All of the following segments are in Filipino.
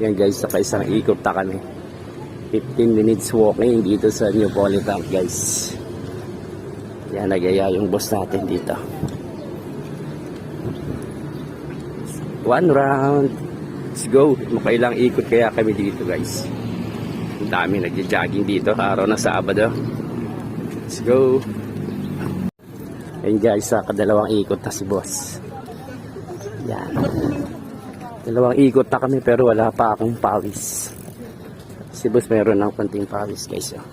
Yan guys, sa isang ikot na kami. 15 minutes walking dito sa New Politan guys. Yan, nagaya yung boss natin dito. One round. Let's go. Makailang ikot kaya kami dito guys. Ang dami nagja-jogging dito araw na Sabado. Let's go. Ayun guys, sa kadalawang ikot na si boss. Yan. Dalawang ikot na kami pero wala pa akong pawis. Si boss meron ng konting pawis guys. Oh.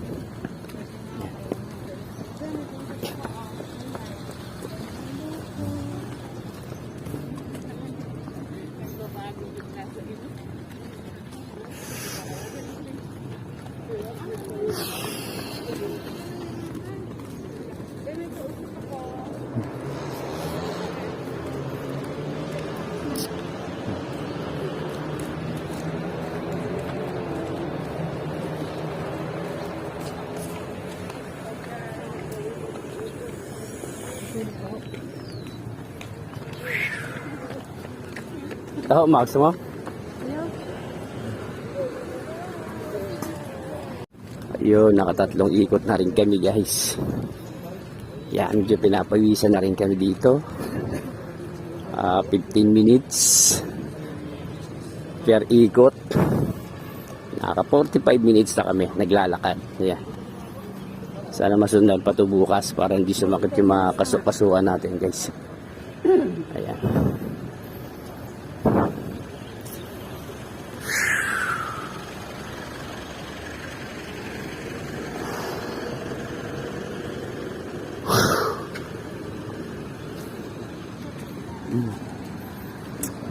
Oh, Max mo? Ayun, nakatatlong ikot na rin kami guys. Yan, medyo pinapawisan na rin kami dito. 15 minutes per ikot. Naka 45 minutes na kami naglalakad. Yan. Sana masundan pa ito bukas para hindi sumakit yung mga kasukasuan natin guys. Ayan.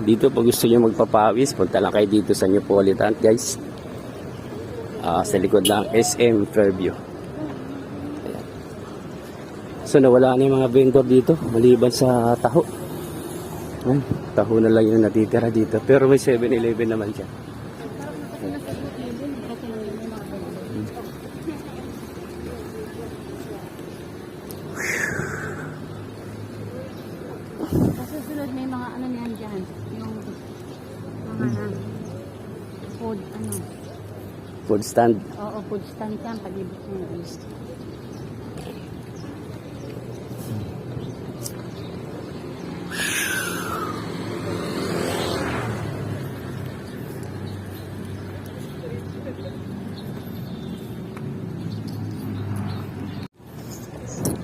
Dito pag gusto nyo magpapawis, punta lang kayo dito sa New Politan guys. Sa likod ng SM Fairview. Ayan. So nawala na yung mga vendor dito maliban sa taho. Ay, taho na lang yung natitira dito. Pero may 7-Eleven naman siya. Susunod may mga ano niyan dyan. Yung mga food, ano. Food stand. Oo, food stand yan. Pag-ibig mo yun.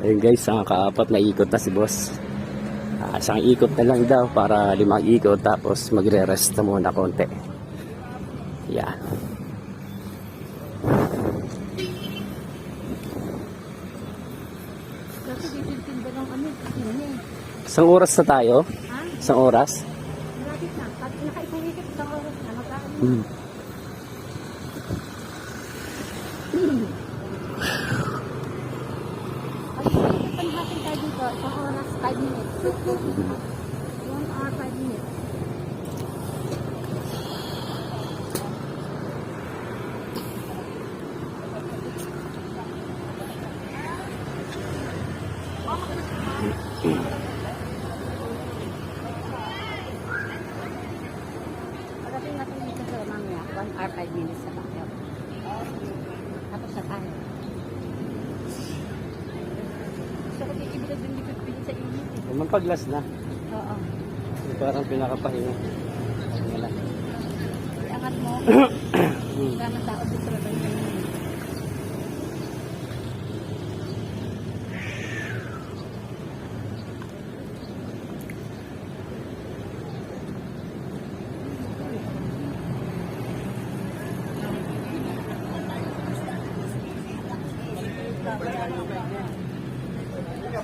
Ayun guys, ang kaapat na ikot na si boss. Isang ikot na lang daw para 5 ikot tapos magre-rest na muna konti. Yan. Isang oras na tayo? Ha? Isang oras? Malapit na. Nakaisang ikot, isang oras na. Magkaan Hmm. Panhatin tayo dito, isang oras, 5 minutes. 1 hour, 5 minutes. Pagdating natin dito sa mamaya, 1 hour, 5 minutes sa bakit. Tapos sa tayo. Gusto ko din ibilad yung likod-bilid sa init. Naman paglas na. Oo. Parang pinakapahinga. Wala. Iangat mo. Gamang tao dito na tayo.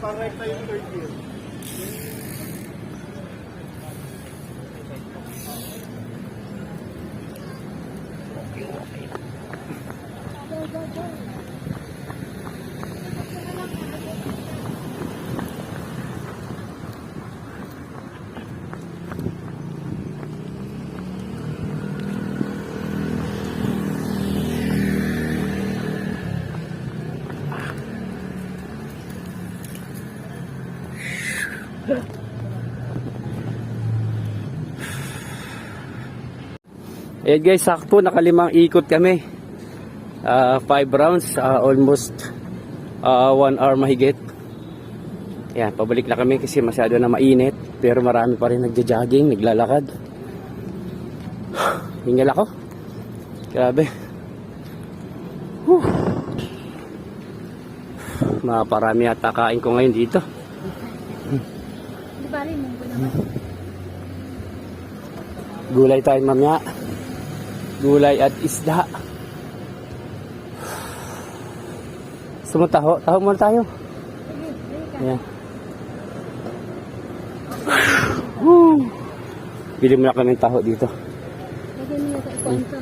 Para tayo yung third year. Ayan guys, sakto nakalimang ikot kami. 5 rounds, almost 1 hour mahigit. Ayan, pabalik na kami kasi masyado na mainit. Pero marami pa rin nagja-jogging, naglalakad. Hingal ako. Grabe. Maparami ata kain ko ngayon dito. Di ba rin, munggo naman. Gulay tayo mamaya. Gulay at isda. Gusto mo taho? Taho muna tayo. Sige, sige ka. Ayan. Woo! Bili mo na kami ng taho dito. Lagyan niyo sa ikwento.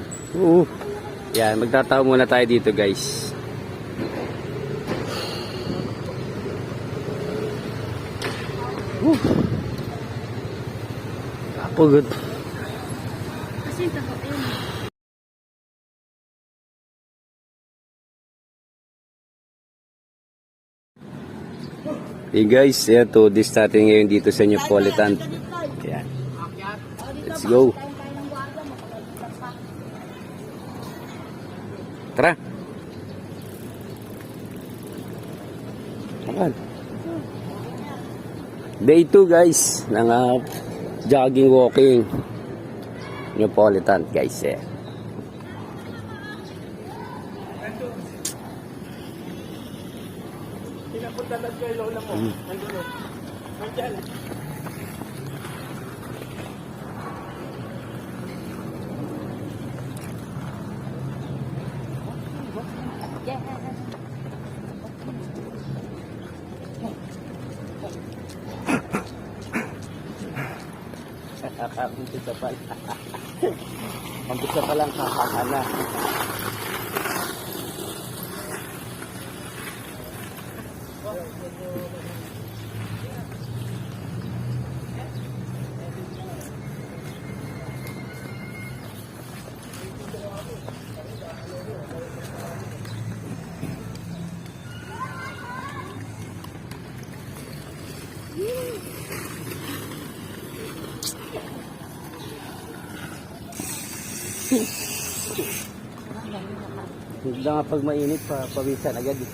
Yan, magtataho muna tayo dito guys. Kapagod. Kasi yung taho, ayun. Hey guys, yan to this natin ngayon dito sa Neapolitan. Yan. Let's go. Tara. Tara. Day 2 guys ng jogging walking Neapolitan guys eh. Umpisa pa lang. Umpisa pa lang kakaka na. Hindi nga pag mainit pa pawisan agad eh.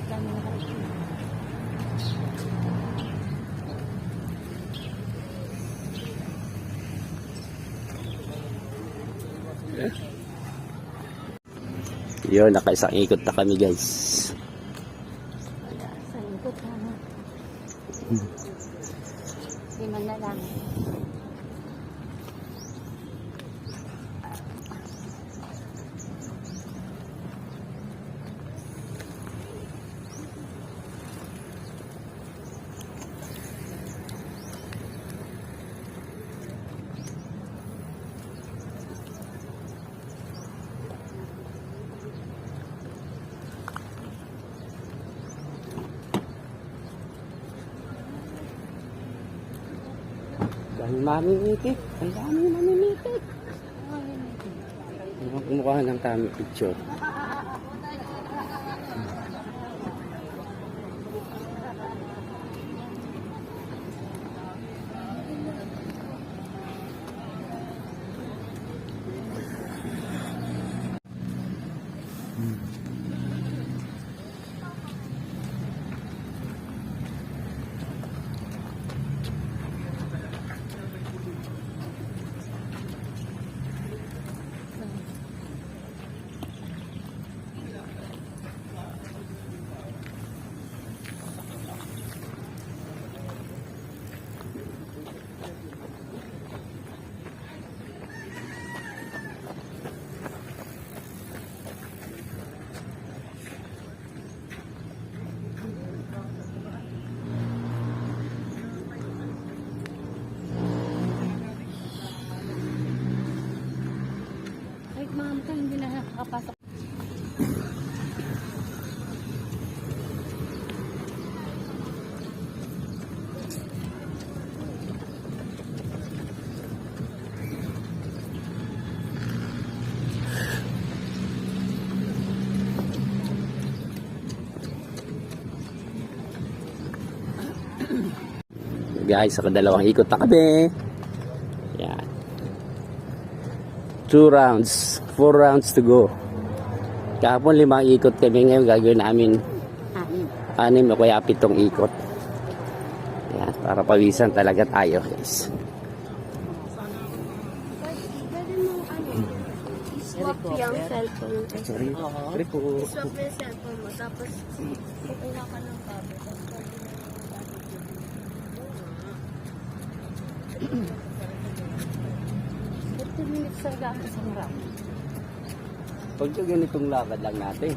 Dami na kayo. Yun, nakaisang ikot na kami guys. Sa likod ha. Di man na lang. Dahil mamimitik. Ang dami mamimitik. Kumukuha ng tamang picture. Kahit mga mata, hindi na nakakapasok. Guys, sa kadalawang ikot na kami. Yan. 2 rounds. 4 rounds to go. Kahapon 5 ikot kami, ngayon gagawin namin Anim. 6 o kaya 7 ikot. Yan, para pawisan talaga tayo guys. Pwede mo swap yung cellphone. Sorry. Sorry po. Swap mo yung cellphone mo, tapos kukuha ka ng tablet. Tapos pwede mo yung 30 minutes sa gano'n sa marami. Pag ganitong lakad lang natin.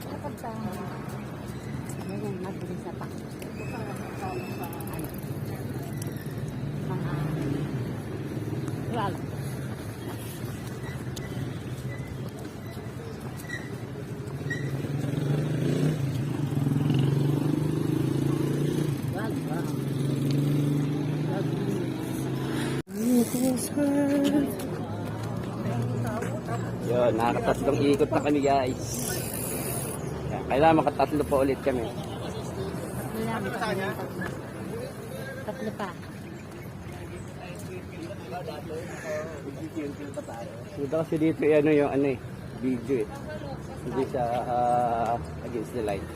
Kapag sa ganyan, mabilis na pa. Wala. Yun, nakakatatlong ikot na kami guys. Yan, kailangan makatatlo pa ulit kami. Tatlo pa. Dito kasi dito ano yung ano eh, video eh. Hindi siya against the light.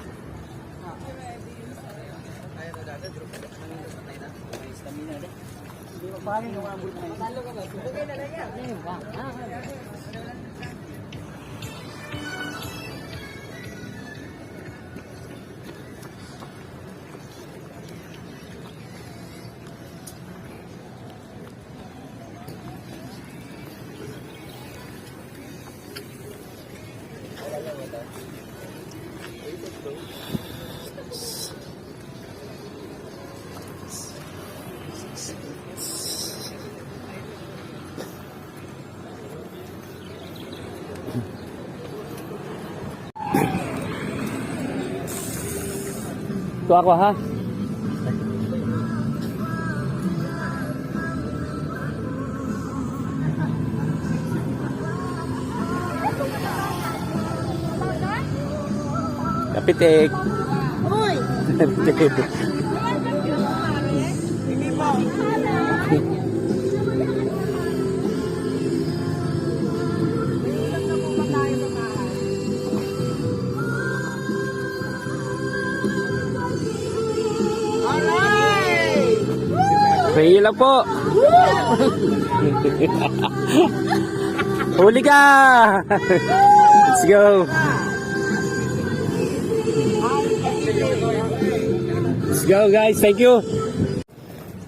Ito ako ha. Kapitik. Uy! Pahila po. Huli ka. Let's go. Let's go guys. Thank you.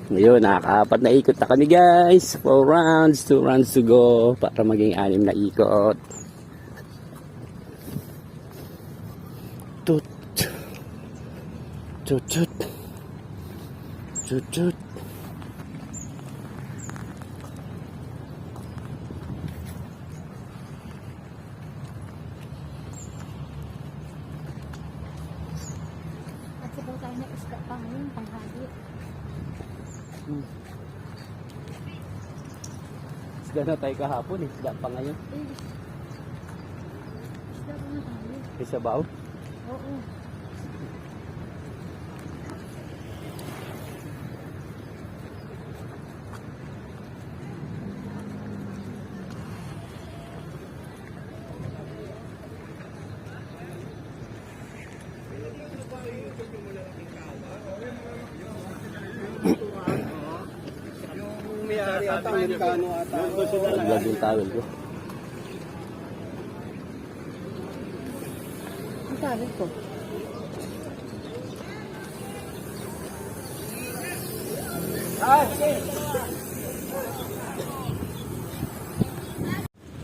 Ngayon, nakaka-4 na ikot na kami guys. 4 rounds, 2 rounds to go para maging 6 na ikot. Tut. Tut tut. Tut tut. At sabaw tayo na isda pa ngayon, panghali. Isda na tayo kahapon eh. Isda pa ngayon. Isda pa na tayo. Isa baw. Oo. May-ari ata, Amerikano ata. Naglag yung towel ko. Ang sabi ko.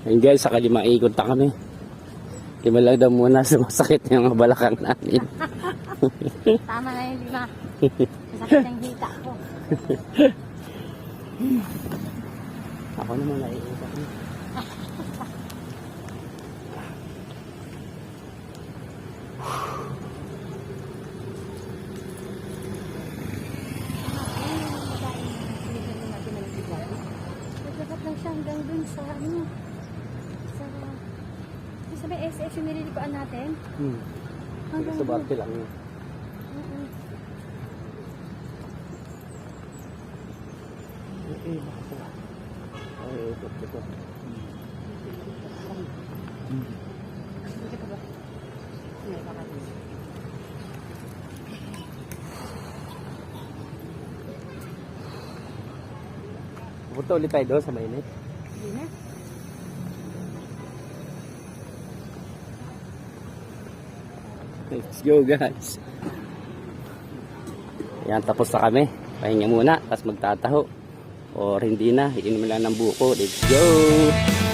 Ayun guys, sa kalima ikot na kami. Lima lang daw muna, sumasakit yung mga balakang namin. Tama na yung 5. Masakit ang hita ko. Ako naman naiikot na. Dapat lang siya hanggang dun sa ano. Sa may SS yung nililikuan natin. Hanggang Sa dun. barte lang yun. Oo. Okay, Ito. Dito ka ba? May baka dito. Pupunta ulit tayo doon sa mainit. Hindi na. Let's go guys. Yan, tapos na kami. Pahinga muna, tapos magtataho. Or hindi na, iinom lang ng buko. Let's go!